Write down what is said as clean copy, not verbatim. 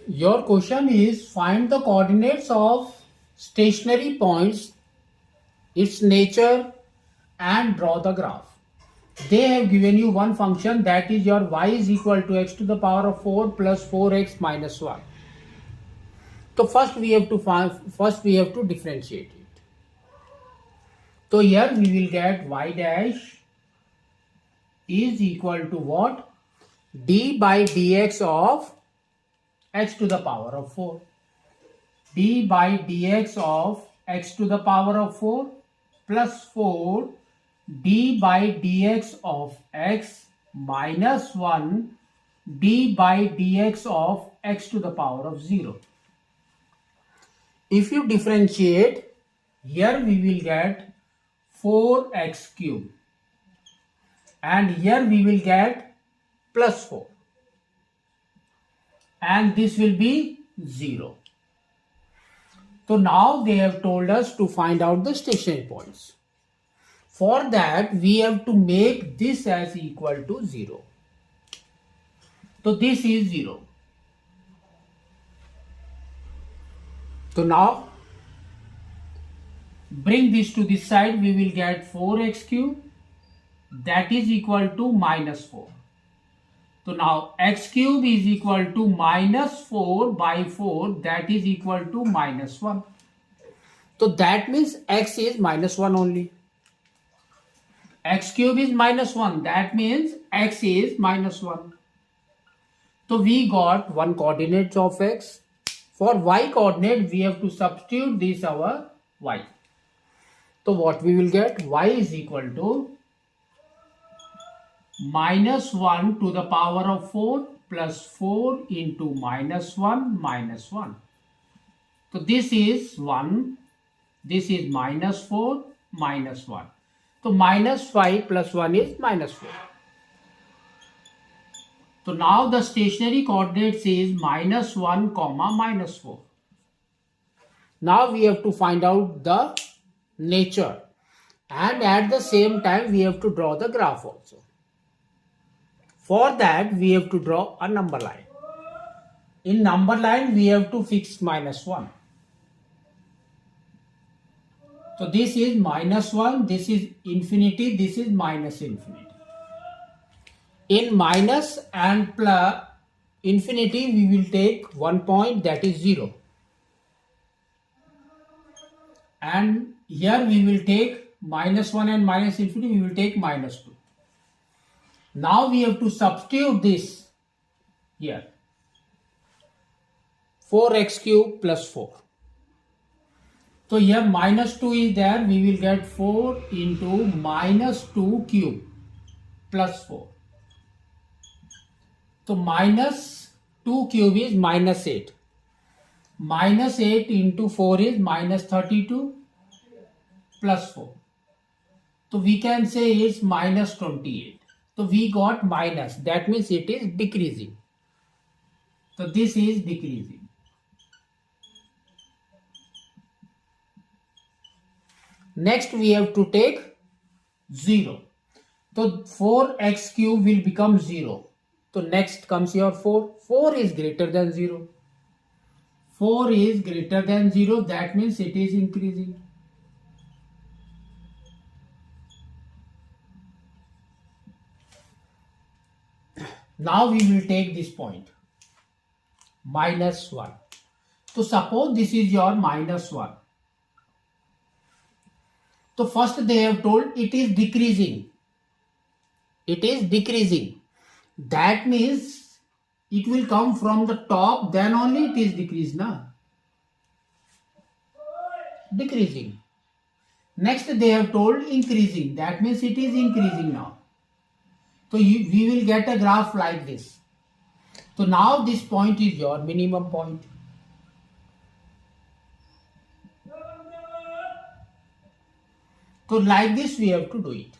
Your question is find the coordinates of stationary points, its nature, and draw the graph. They have given you one function, that is your y is equal to x to the power of 4 plus 4x minus 1. So first we have to differentiate it. So here we will get y dash is equal to what? D by dx of x to the power of 4. D by dx of x to the power of 4 plus 4 d by dx of x minus 1 d by dx of x to the power of 0. If you differentiate, here we will get 4x cube and here we will get plus 4 and this will be 0. So now they have told us to find out the stationary points. For that we have to make this as equal to 0. So this is 0. So now bring this to this side, we will get 4x cube, that is equal to minus 4. So now x cube is equal to minus 4 by 4, that is equal to minus 1. So that means x is minus 1 only. X cube is minus 1, that means x is minus 1. So we got one coordinate of x. For y coordinate we have to substitute this our y. So what we will get? Y is equal to minus 1 to the power of 4 plus 4 into minus 1 minus 1. So this is 1, this is minus 4 minus 1. So minus 5 plus 1 is minus 4. So now the stationary coordinates is minus 1 comma minus 4. Now we have to find out the nature and at the same time we have to draw the graph also. For that we have to draw a number line. In number line we have to fix minus 1. So this is minus 1, this is infinity, this is minus infinity. In minus and plus infinity we will take one point, that is 0. And here we will take minus 1 and minus infinity, we will take minus 2. Now we have to substitute this here. 4x cube plus 4. So here minus 2 is there, we will get 4 into minus 2 cube plus 4. So minus 2 cube is minus 8. Minus 8 into 4 is minus 32 plus 4. So we can say it's minus 28. So we got minus, that means it is decreasing. So this is decreasing. Next we have to take 0. So 4x cube will become 0. So next comes your 4. 4 is greater than 0. 4 is greater than 0, that means it is increasing. Now we will take this point, minus 1. So suppose this is your minus 1. So first they have told it is decreasing. It is decreasing. That means it will come from the top, then only it is decreased, na? Decreasing. Next they have told increasing. That means it is increasing now. So we will get a graph like this. So now this point is your minimum point. So like this we have to do it.